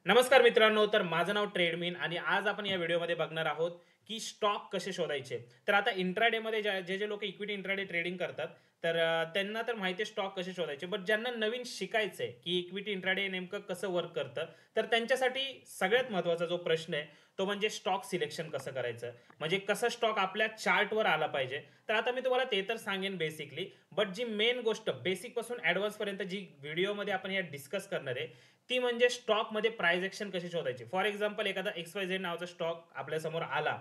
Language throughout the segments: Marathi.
नमस्कार मित्रांनो, तर माझं नाव ट्रेडमिन आणि आज आपण या व्हिडिओमध्ये बघणार आहोत की स्टॉक कसे शोधायचे. तर आता इंट्राडेमध्ये जे लोक इक्विटी इंट्राडे ट्रेडिंग करतात, तर त्यांना तर माहिती आहे स्टॉक कसे शोधायचे. बट ज्यांना नवीन शिकायचं आहे की इक्विटी इंट्राडे नेमकं कसं वर्क करतं, तर त्यांच्यासाठी सगळ्यात महत्त्वाचा जो प्रश्न आहे तो म्हणजे स्टॉक सिलेक्शन कसं करायचं, म्हणजे कसं स्टॉक आपल्या चार्टवर आला पाहिजे. तर आता मी तुम्हाला ते तर सांगेन बेसिकली, बट जी मेन गोष्ट बेसिकपासून ॲडव्हान्सपर्यंत जी व्हिडिओमध्ये आपण या डिस्कस करणार आहे ती म्हणजे स्टॉकमध्ये प्राइस ॲक्शन कशी शोधायची. फॉर एक्झाम्पल एखादा XYZ नावाचा स्टॉक आपल्यासमोर आला,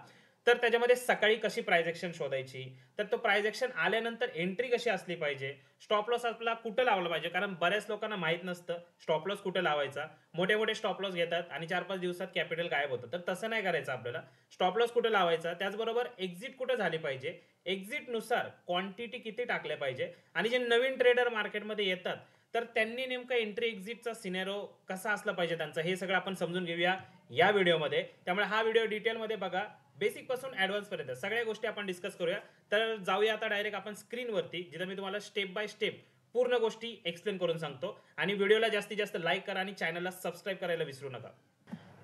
तर त्याच्यामध्ये सकाळी कशी प्राइस ॲक्शन शोधायची, तर तो प्राइस ॲक्शन आल्यानंतर एंट्री कशी असली पाहिजे, स्टॉप लॉस आपला कुठं लावला पाहिजे, कारण बऱ्याच लोकांना माहीत नसतं स्टॉप लॉस कुठं लावायचा. मोठे मोठे स्टॉप लॉस घेतात आणि 4-5 दिवसात कॅपिटल गायब होतं. तर तसं नाही करायचं आपल्याला. स्टॉप लॉस कुठं लावायचा, त्याचबरोबर एक्झिट कुठं झाली पाहिजे, एक्झिटनुसार क्वांटिटी किती टाकल्या पाहिजे, आणि जे नवीन ट्रेडर मार्केटमध्ये येतात तर त्यांनी नेमका एंट्री एक्झिटचा सिनेरो कसा असला पाहिजे त्यांचा, हे सगळं आपण समजून घेऊया या व्हिडिओमध्ये. त्यामुळे हा व्हिडिओ डिटेलमध्ये बघा, बेसिक पासून ॲडव्हान्स पर्यंत सगळ्या गोष्टी आपण डिस्कस करूया. तर जाऊया आता डायरेक्ट आपण स्क्रीनवरती, जिथं मी तुम्हाला स्टेप बाय स्टेप पूर्ण गोष्टी एक्सप्लेन करून सांगतो. आणि व्हिडिओला जास्तीत जास्त लाईक करा आणि चॅनलला सबस्क्राईब करायला विसरू नका.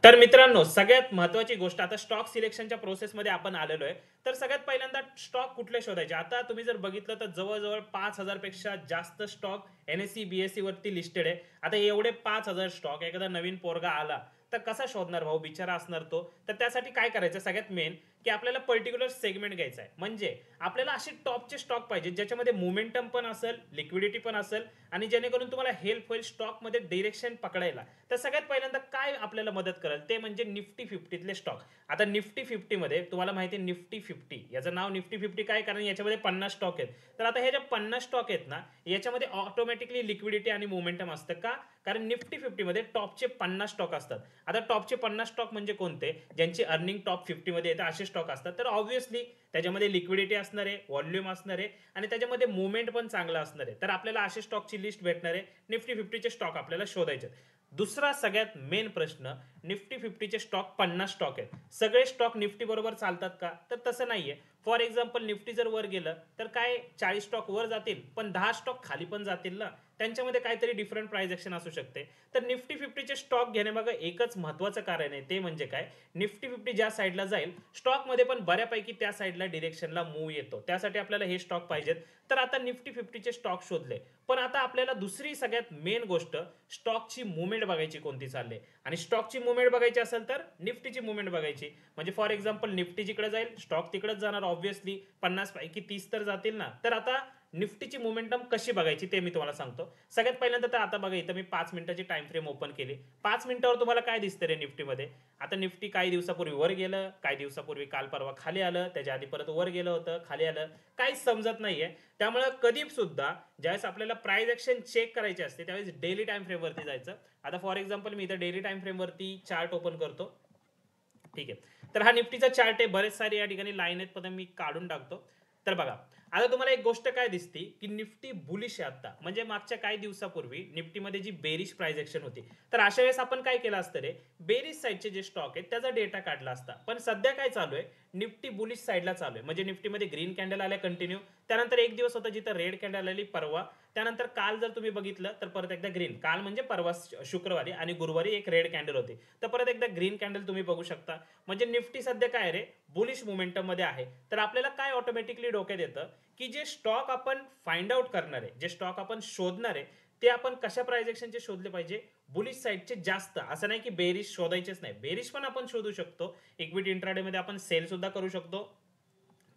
तर मित्रांनो, सगळ्यात महत्त्वाची गोष्ट, आता स्टॉक सिलेक्शनच्या प्रोसेसमध्ये आपण आलेलो आहे. तर सगळ्यात पहिल्यांदा स्टॉक कुठले शोधायचे. आता तुम्ही जर बघितलं तर जवळजवळ 5,000 पेक्षा जास्त स्टॉक NSE BSE वरती लिस्टेड आहे. आता एवढे 5,000 स्टॉक एखादा नवीन पोरगा आला तर कसा शोधणार भाऊ, बिचारा असणार तो. तर त्यासाठी काय करायचं, सगळ्यात मेन की आपल्याला पर्टिक्युलर सेगमेंट घ्यायचा आहे. म्हणजे आपल्याला असे टॉपचे स्टॉक पाहिजे ज्याच्यामध्ये मोमेंटम पण असेल, लिक्विडिटी पण असेल, आणि जेणेकरून तुम्हाला हेल्प होईल स्टॉकमध्ये डिरेक्शन पकडायला. तर सगळ्यात पहिल्यांदा काय आपल्याला मदत करेल ते म्हणजे निफ्टी फिफ्टीतले स्टॉक. आता निफ्टी फिफ्टीमध्ये तुम्हाला माहिती आहे, निफ्टी फिफ्टी याचं नाव निफ्टी फिफ्टी काय, कारण याच्यामध्ये 50 स्टॉक आहेत. तर आता हे जे 50 स्टॉक आहेत ना, याच्यामध्ये ऑटोमॅटिकली लिक्विडिटी आणि मोमेंटम असतं का, कारण निफ्टी फिफ्टीमध्ये टॉपचे 50 स्टॉक असतात. आता टॉपचे 50 स्टॉक म्हणजे कोणते, ज्यांची अर्निंग टॉप 50 मध्ये येतं असे स्टॉक असतात. तर ऑब्व्हियसली त्याच्यामध्ये लिक्विडिटी असणार आहे, व्हॉल्यूम असणार आहे, आणि त्याच्यामध्ये मुवमेंट पण चांगला असणार आहे. तर आपल्याला असे स्टॉकची लिस्ट भेटणार आहे. निफ्टी फिफ्टीचे स्टॉक आपल्याला शोधायचे. दुसरा सगळ्यात मेन प्रश्न, निफ्टी फिफ्टीचे स्टॉक 50 स्टॉक आहेत, सगळे स्टॉक निफ्टी बरोबर चालतात का, तर तसं नाहीये. फॉर एक्झाम्पल निफ्टी जर वर गेलं तर काय 40 स्टॉक वर जातील पण 10 स्टॉक खाली पण जातील ना, त्यांच्यामध्ये काहीतरी डिफरंट प्राइस ऍक्शन असू शकते. तर निफ्टी फिफ्टीचे स्टॉक घेण्यामागं एकच महत्वाचं कारण आहे, ते म्हणजे काय, निफ्टी फिफ्टी ज्या साईडला जाईल स्टॉकमध्ये पण बऱ्यापैकी त्या साईडला डिरेक्शनला मूव्ह येतो, त्यासाठी आपल्याला हे स्टॉक पाहिजेत. तर आता निफ्टी फिफ्टीचे स्टॉक शोधले, पण आता आपल्याला दुसरी सगळ्यात मेन गोष्ट, स्टॉकची मुवमेंट बघायची कोणती चालली, आणि स्टॉकची मुवमेंट बघायची असेल तर निफ्टीची मुवमेंट बघायची. म्हणजे फॉर एक्झाम्पल निफ्टी जिकडे जाईल स्टॉक तिकडेच जाणार, ऑब्व्हियसली 50 पैकी 30 तर जातील ना. तर आता निफ्टीची मोमेंटम कशी बघायची ते मी तुम्हाला सांगतो. सगळ्यात पहिल्यांदा तर आता बघा, इथं मी 5 मिनिटाची टाइम फ्रेम ओपन केली. 5 मिनिटावर तुम्हाला काय दिसतं रे निफ्टीमध्ये. आता निफ्टी काही दिवसापूर्वी वर गेलं, काही दिवसापूर्वी काल परवा खाली आलं, त्याच्या आधी परत वर गेलं होतं, खाली आलं, काहीच समजत नाहीये. त्यामुळे कधी सुद्धा ज्यावेळेस आपल्याला प्राइस ऍक्शन चेक करायची असते त्यावेळेस डेली टाइम फ्रेम वरती जायचं. आता फॉर एक्झाम्पल मी इथं डेली टाइम फ्रेम वरती चार्ट ओपन करतो. ठीक आहे, तर हा निफ्टीचा चार्ट आहे, बरेच सारे या ठिकाणी लाईन आहेत, पण मी काढून टाकतो. तर बघा, आता तुम्हाला एक गोष्ट काय दिसती की निफ्टी बुलिश आहे आता, म्हणजे मागच्या काही दिवसापूर्वी निफ्टीमध्ये जी बेरिश प्राइस ऍक्शन होती, तर अशा वेळेस आपण काय केलं असतं रे, बेरिश साईडचे जे स्टॉक आहेत त्याचा डेटा काढला असता. पण सध्या काय चालू आहे, निफ्टी बुलिश साईडला चालू आहे. म्हणजे निफ्टीमध्ये ग्रीन कॅन्डल आल्या कंटिन्यू, त्यानंतर एक दिवस होता जिथं रेड कॅन्डल आली परवा, त्यानंतर काल जर तुम्ही बघितलं तर परत एकदा ग्रीन, काल म्हणजे परवा शुक्रवारी, आणि गुरुवारी एक रेड कॅन्डल होती, तर परत एकदा ग्रीन कॅन्डल तुम्ही बघू शकता. म्हणजे निफ्टी सध्या काय रे, बुलिश मोमेंटम मध्ये आहे. तर आपल्याला काय ऑटोमॅटिकली डोक्यात येतं की जे स्टॉक आपण फाइंड आउट करणार आहे, जे स्टॉक आपण शोधणार आहे, ते आपण कशा प्राइस चे शोधले पाहिजे, बुलिश साईडचे जास्त. असं नाही की बेरिश शोधायचेच नाही, बेरिश पण आपण शोधू शकतो. इक्विटी इंट्राडे मध्ये आपण सेल सुद्धा करू शकतो,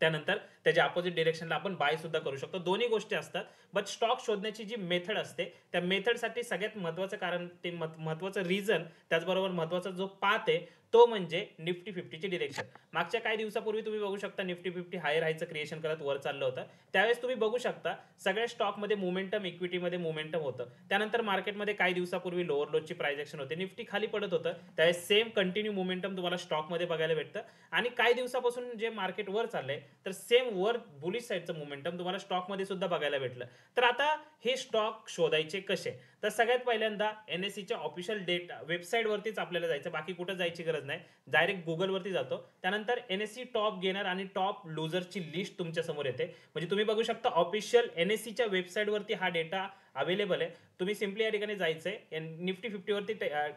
त्यानंतर त्याच्या अपोजिट डिरेक्शनला आपण बाय सुद्धा करू शकतो, दोन्ही गोष्टी असतात. बट स्टॉक शोधण्याची जी मेथड असते त्या मेथडसाठी सगळ्यात महत्त्वाचं कारण, ते महत्त्वाचं रिझन, त्याचबरोबर महत्त्वाचा जो पाथ आहे तो म्हणजे निफ्टी फिफ्टीची डिरेक्शन. मागच्या काही दिवसापूर्वी तुम्ही बघू शकता निफ्टी फिफ्टी हायर हायचं क्रिएशन करत वर चाललं होतं. त्यावेळेस तुम्ही बघू शकता सगळ्या स्टॉकमध्ये मोमेंटम, इक्विटीमध्ये मोमेंटम होतं. त्यानंतर मार्केटमध्ये काही दिवसापूर्वी लोअर लोची प्राइस ऍक्शन होते, निफ्टी खाली पडत होतं, त्यावेळेस सेम कंटिन्यू मोमेंटम तुम्हाला स्टॉकमध्ये बघायला भेटतं. आणि काही दिवसापासून जे मार्केट वर चाललंय तर सेम वर बुलिश साईडचं मोमेंटम तुम्हाला स्टॉकमध्ये सुद्धा बघायला भेटलं. तर आता हे स्टॉक शोधायचे कसे, तर सगळ्यात पहिल्यांदा NSEच्या ऑफिशियल डेटा वेबसाईट वरतीच आपल्याला जायचं, बाकी कुठं जायची गरज नाही. डायरेक्ट गुगल वरती जातो, त्यानंतर NSE टॉप गेनर आणि टॉप लुजरची लिस्ट तुमच्या समोर येते. म्हणजे तुम्ही बघू शकता ऑफिशियल NSEच्या वेबसाईट वरती हा डेटा अवेलेबल आहे. तुम्ही सिम्पली या ठिकाणी जायचंय निफ्टी 50 वरती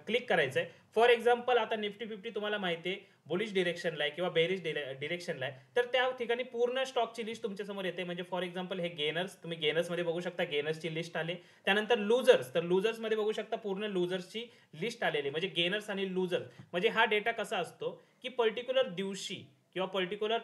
क्लिक करायचंय. फॉर एक्झाम्पल आता निफ्टी 50 तुम्हाला माहिती आहे बुलिश डिरेक्शनला आहे किंवा बेरिश डिरेक्शनला आहे, तर त्या ठिकाणी पूर्ण स्टॉकची लिस्ट तुमच्या समोर येते. म्हणजे फॉर एक्झाम्पल हे गेनर्स, तुम्ही गेनर्स मध्ये बघू शकता गेनर्सची लिस्ट आली. त्यानंतर लुजर्स, तर लुजर्स मध्ये बघू शकता पूर्ण लुजर्सची लिस्ट आलेली. म्हणजे गेनर्स आणि लुजर्स म्हणजे हा डेटा कसा असतो की पर्टिक्युलर दिवशी किंवा पर्टिक्युलर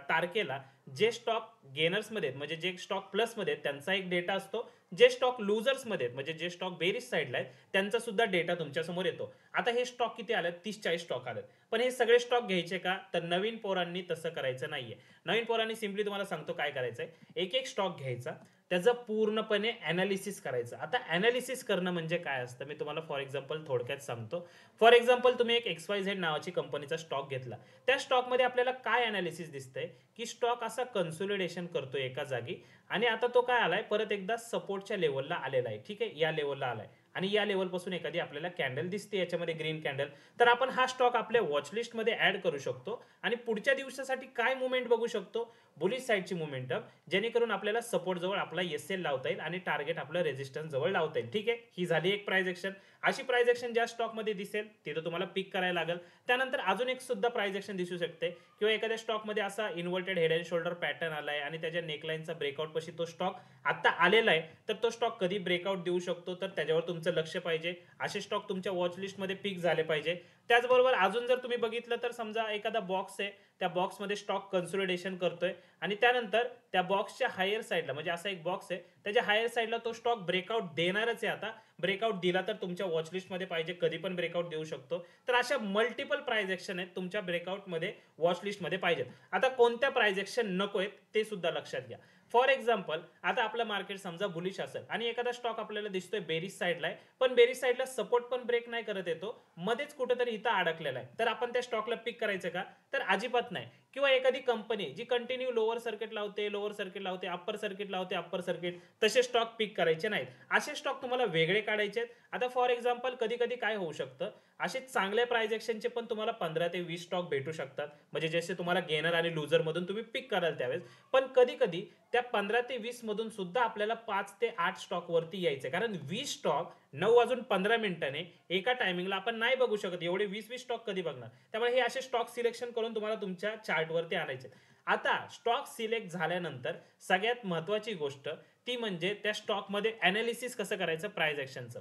तारखेला जे स्टॉक गेनर्समध्ये म्हणजे जे स्टॉक प्लसमध्ये त्यांचा एक डेटा असतो, जे स्टॉक लुजर्समध्ये म्हणजे जे स्टॉक बेरिश साईडला आहेत त्यांचा सुद्धा डेटा तुमच्या समोर येतो. आता हे स्टॉक किती आले? 30-40 स्टॉक आले. पण हे सगळे स्टॉक घ्यायचे का? तर नवीन पोरांनी तसं करायचं नाहीये. नवीन पोरांनी सिम्पली तुम्हाला सांगतो काय करायचंय, एक एक स्टॉक घ्यायचा, त्याचं पूर्णपणे अनालिसिस करायचं. आता अनालिसिस करणं म्हणजे काय असतं मी तुम्हाला फॉर एक्झाम्पल थोडक्यात सांगतो. फॉर एक्झाम्पल तुम्ही एक XYZ नावाची कंपनीचा स्टॉक घेतला. त्या स्टॉकमध्ये आपल्याला काय अनालिसिस दिसतंय की स्टॉक असा कन्सोलिडेशन करतोय एका जागी आणि आता तो काय आलाय परत एकदा सपोर्टच्या लेवलला आलेला आहे. ठीक आहे, या लेवलला आलाय आणि या लेवल पासून एखादी आपल्याला कॅन्डल दिसते याच्यामध्ये ग्रीन कॅन्डल, तर आपण हा स्टॉक आपल्या वॉच लिस्ट मध्ये ऍड करू शकतो आणि पुढच्या दिवसासाठी काय मुवमेंट बघू शकतो, बुलिश साईडची मुवमेंटम, जेणेकरून आपल्याला सपोर्ट जवळ आपला SL लावता येईल आणि टार्गेट आपलं रेजिस्टन्स जवळ लावता येईल. ठीक आहे, ही झाली एक प्राइस एक्शन. अशी प्राइस एक्शन ज्या स्टॉक मध्ये दिसेल तिथं तुम्हाला पिक करायला लागेल. त्यानंतर अजून एक सुद्धा प्राइस एक्शन दिसू शकते किंवा एखाद्या स्टॉक मध्ये असा inverted head and shoulder pattern आलाय आणि त्याच्या नेकलाईनचा ब्रेकआउट पशी तो स्टॉक आता आलेला आहे, तर तो स्टॉक कधी ब्रेकआउट देऊ शकतो, तर त्याच्यावर तुमचं लक्ष पाहिजे. असे स्टॉक तुमच्या वॉच लिस्ट मध्ये पिक झाले पाहिजे. त्याचबरोबर अजून जर तुम्ही बघितलं तर समजा एखादा बॉक्स आहे, त्या बॉक्समध्ये स्टॉक कन्सोलिडेशन करतोय आणि त्यानंतर त्या बॉक्सच्या हायर साईडला म्हणजे असा एक बॉक्स आहे, त्याच्या हायर साईडला तो स्टॉक ब्रेकआउट देणारच आहे. आता ब्रेकआउट दिला तर तुमच्या वॉच लिस्ट मध्ये पाहिजे, कधी पण ब्रेकआउट देऊ शकतो. तर अशा मल्टिपल प्राइस एक्शन आहेत तुमच्या ब्रेकआउट मध्ये वॉच लिस्ट मध्ये पाहिजेत. आता कोणत्या प्राइस एक्शन नको आहेत ते सुद्धा लक्षात घ्या. फॉर एक्झाम्पल आता आपलं मार्केट समजा बुलिश असेल आणि एखादा स्टॉक आपल्याला दिसतोय बेरिश साईडला आहे, पण बेरिश साईडला सपोर्ट पण ब्रेक नाही करत येतो, मध्येच कुठेतरी इथं अडकलेला आहे, तर आपण त्या स्टॉकला पिक करायचं का? तर अजिबात नाही. किंवा एखादी कंपनी जी कंटिन्यू लोअर सर्किट लावते, लोअर सर्किट लावते, अप्पर सर्किट लावते, अप्पर सर्किट, तसे स्टॉक पिक करायचे नाहीत. असे स्टॉक तुम्हाला वेगळे काढायचे आहेत. आता फॉर एक्झाम्पल कधी कधी काय होऊ शकतं, असे चांगल्या प्राइस एक्शनचे पण तुम्हाला 15 ते 20 स्टॉक भेटू शकतात, म्हणजे जसे तुम्हाला गेनर आणि लुजर मधून तुम्ही पिक कराल त्यावेळेस. पण कधी कधी त्या 15 ते 20 मधून सुद्धा आपल्याला 5 ते 8 स्टॉक वरती यायचे, कारण 20 स्टॉक 9:15 एका टायमिंगला आपण नाही बघू शकत. एवढे 20-20 स्टॉक कधी बघणार? त्यामुळे हे असे स्टॉक सिलेक्शन करून तुम्हाला तुमच्या चार्ट वरती आणायचे. आता स्टॉक सिलेक्ट झाल्यानंतर सगळ्यात महत्वाची गोष्ट ती म्हणजे त्या स्टॉक मध्ये अनालिसिस कसं करायचं प्राइस एक्शनचं.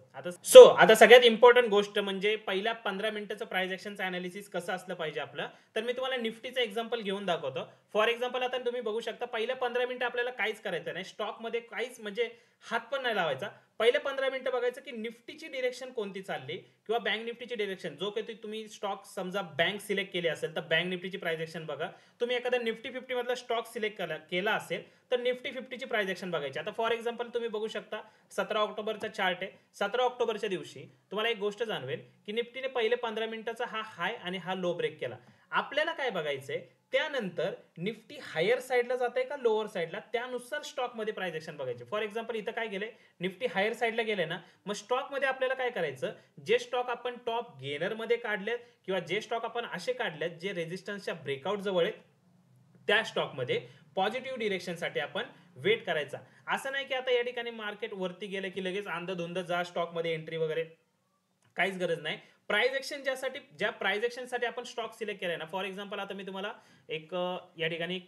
आता सगळ्यात इम्पॉर्टंट गोष्ट म्हणजे पहिल्या 15 मिनिटाचं प्राइस एक्शनचं अनालिसिस कसं असलं पाहिजे आपलं. तर मी तुम्हाला निफ्टीचं एक्झाम्पल घेऊन दाखवतो. फॉर एक्झाम्पल आता तुम्ही बघू शकता पहिल्या 15 मिनिटं आपल्याला काहीच करायचं नाही, स्टॉक मध्ये काहीच म्हणजे हात पण नाही लावायचा. पहिले 15 मिनिटं बघायचं की निफ्टीची डिरेक्शन कोणती चालली किंवा बँक निफ्टीची डिरेक्शन. जो काही तुम्ही स्टॉक समजा बँक सिलेक्ट केली असेल तर बँक निफ्टीची प्राइस एक्शन बघा. तुम्ही एखादा निफ्टी 50 मधला स्टॉक सिलेक्ट केला असेल तर निफ्टी 50ची प्राइस एक्शन बघायची. आता फॉर एक्झाम्पल तुम्ही बघू शकता 17 ऑक्टोबरचा चार्ट आहे. 17 ऑक्टोबरच्या दिवशी तुम्हाला एक गोष्ट जाणवेल की निफ्टीने पहिले 15 मिनिटाचा हा हाय आणि हा लो ब्रेक केला. आपल्याला काय बघायचंय, त्यानंतर निफ्टी हायर साईडला जाते का लोअर साईडला, त्यानुसार स्टॉक मध्ये प्राइस एक्शन बघायचे. फॉर एक्झाम्पल इथं काय गेले, निफ्टी हायर साईडला गेले ना, मग स्टॉक मध्ये आपल्याला काय करायचं, जे स्टॉक आपण टॉप गेनर मध्ये काढलेत किंवा जे स्टॉक आपण असे काढलेत जे रेजिस्टन्सच्या ब्रेकआउट जवळ आहेत, त्या स्टॉक मध्ये पॉझिटिव्ह डिरेक्शनसाठी आपण वेट करायचा. असं नाही की आता या ठिकाणी मार्केट वरती गेलं की लगेच अंधधुंद जा स्टॉक मध्ये एंट्री वगैरे, काहीच गरज नाही. प्राइस एक्शन ज्या प्राइस एक्शन साठी आपण स्टॉक सिलेक्ट केलाय ना, फॉर एक्झाम्पल आता मी तुम्हाला एक या ठिकाणी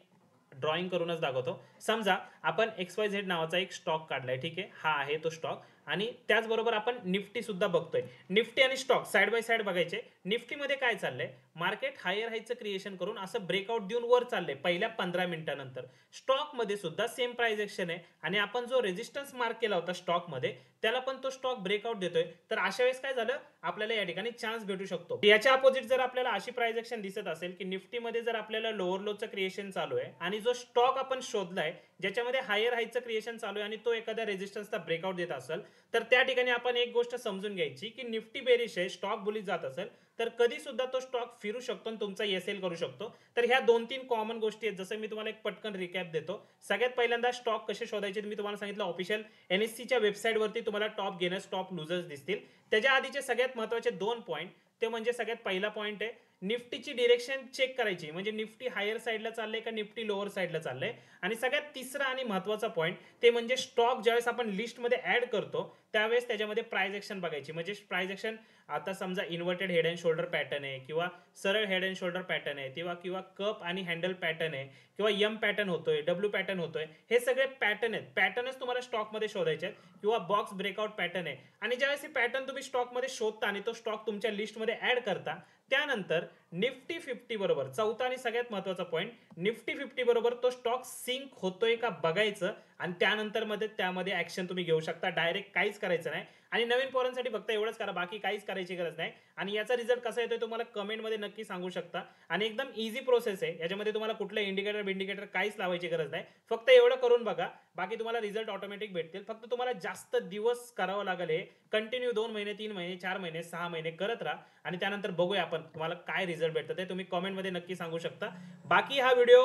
ड्रॉइंग करूनच दाखवतो. समजा आपण XYZ नावाचा एक स्टॉक काढलाय, ठीक आहे, हा आहे तो स्टॉक. आणि त्याचबरोबर आपण निफ्टी सुद्धा बघतोय. निफ्टी आणि स्टॉक साइड बाय साइड बघायचे. निफ्टी मध्ये काय चाललंय, मार्केट हायर हायचं क्रिएशन करून असं ब्रेकआउट देऊन वर चाललंय पहिल्या 15 मिनिटानंतर. स्टॉक मध्ये सुद्धा सेम प्राइस एक्शन आहे आणि आपण जो रेजिस्टन्स मार्क केला होता स्टॉक मध्ये त्याला पण तो स्टॉक ब्रेकआउट देतोय. तर अशा वेळेस काय झालं, आपल्याला या ठिकाणी चान्स भेटू शकतो. याच्या अपोजिट जर आपल्याला अशी प्राइस एक्शन दिसत असेल की निफ्टी मध्ये जर आपल्याला लोअर लोचं क्रिएशन चालू आहे आणि जो स्टॉक आपण शोधलाय ज्याच्यामध्ये हायर हायचं क्रिएशन चालू आहे आणि तो एखाद्या रेजिस्टन्सचा ब्रेकआउट देत असेल, तर त्या ठिकाणी आपण एक गोष्ट समजून घ्यायची की निफ्टी बेरिश आहे, स्टॉक बुलिश जात असेल तर कधी सुद्धा तो स्टॉक फिरू शकतो आणि तुमचा SL करू शकतो. तर ह्या 2-3 कॉमन गोष्टी आहेत. जसं मी तुम्हाला एक पटकन रिकॅप देतो. सगळ्यात पहिल्यांदा स्टॉक कसे शोधायचे मी तुम्हाला सांगितलं. ऑफिशियल NSE च्या वेबसाईट वरती तुम्हाला टॉप गेनर्स टॉप लुजर्स दिसतील. त्याच्या आधीचे सगळ्यात महत्त्वाचे 2 पॉईंट, ते म्हणजे सगळ्यात पहिला पॉईंट आहे निफ्टीची डिरेक्शन चेक करायची, म्हणजे निफ्टी हायर साईडला चाललंय का निफ्टी लोअर साईडला चाललंय. आणि सगळ्यात तिसरा आणि महत्त्वाचा पॉईंट ते म्हणजे स्टॉक ज्यावेळेस आपण लिस्टमध्ये ॲड करतो त्यावेळेस त्याच्यामध्ये प्राइस ॲक्शन बघायची. म्हणजे प्राइस ॲक्शन आता समजा inverted head and shoulder pattern आहे किंवा सरळ हेड अँड शोल्डर पॅटर्न आहे किंवा किंवा कप आणि हँडल पॅटर्न आहे किंवा यम पॅटर्न होतोय, डब्ल्यू पॅटर्न होतोय, हे सगळे पॅटर्न आहेत. पॅटर्नच तुम्हाला स्टॉकमध्ये शोधायचे आहेत किंवा बॉक्स ब्रेकआउट पॅटर्न आहे. आणि ज्यावेळेस हे पॅटर्न तुम्ही स्टॉकमध्ये शोधता आणि तो स्टॉक तुमच्या लिस्टमध्ये ॲड करता, त्यानंतर निफ्टी 50 बरोबर चौथा आणि सगळ्यात महत्त्वाचा पॉईंट, निफ्टी 50 बरोबर तो स्टॉक सिंक होतोय का बघायचं आणि त्यानंतर मध्ये त्यामध्ये ॲक्शन तुम्ही घेऊ शकता. डायरेक्ट काहीच करायचं नाही. आणि नवीन पोरांसाठी फक्त एवढंच करा, बाकी काहीच करायची गरज नाही. आणि याचा रिझल्ट कसा येतोय तुम्हाला कमेंटमध्ये नक्की सांगू शकता. आणि एकदम इझी प्रोसेस आहे, याच्यामध्ये तुम्हाला कुठलं इंडिकेटर काहीच लावायची गरज नाही. फक्त एवढं करून बघा, बाकी तुम्हाला रिझल्ट ऑटोमॅटिक भेटतील. फक्त तुम्हाला जास्त दिवस करावं लागेल, हे कंटिन्यू 2 महिने 3 महिने 4 महिने 6 महिने करत राहा आणि त्यानंतर बघूया आपण तुम्हाला काय रिझल्ट भेटतं ते तुम्ही कमेंटमध्ये नक्की सांगू शकता. बाकी हा व्हिडिओ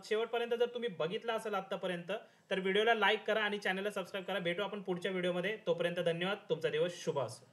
शेवटपर्यंत जर तुम्ही बघितला असेल आतापर्यंत तर व्हिडिओला लाईक करा आणि चॅनलला सबस्क्राईब करा. भेटू आपण पुढच्या व्हिडिओमध्ये. तोपर्यंत धन्यवाद. तुमचा दिवस शुभ असो.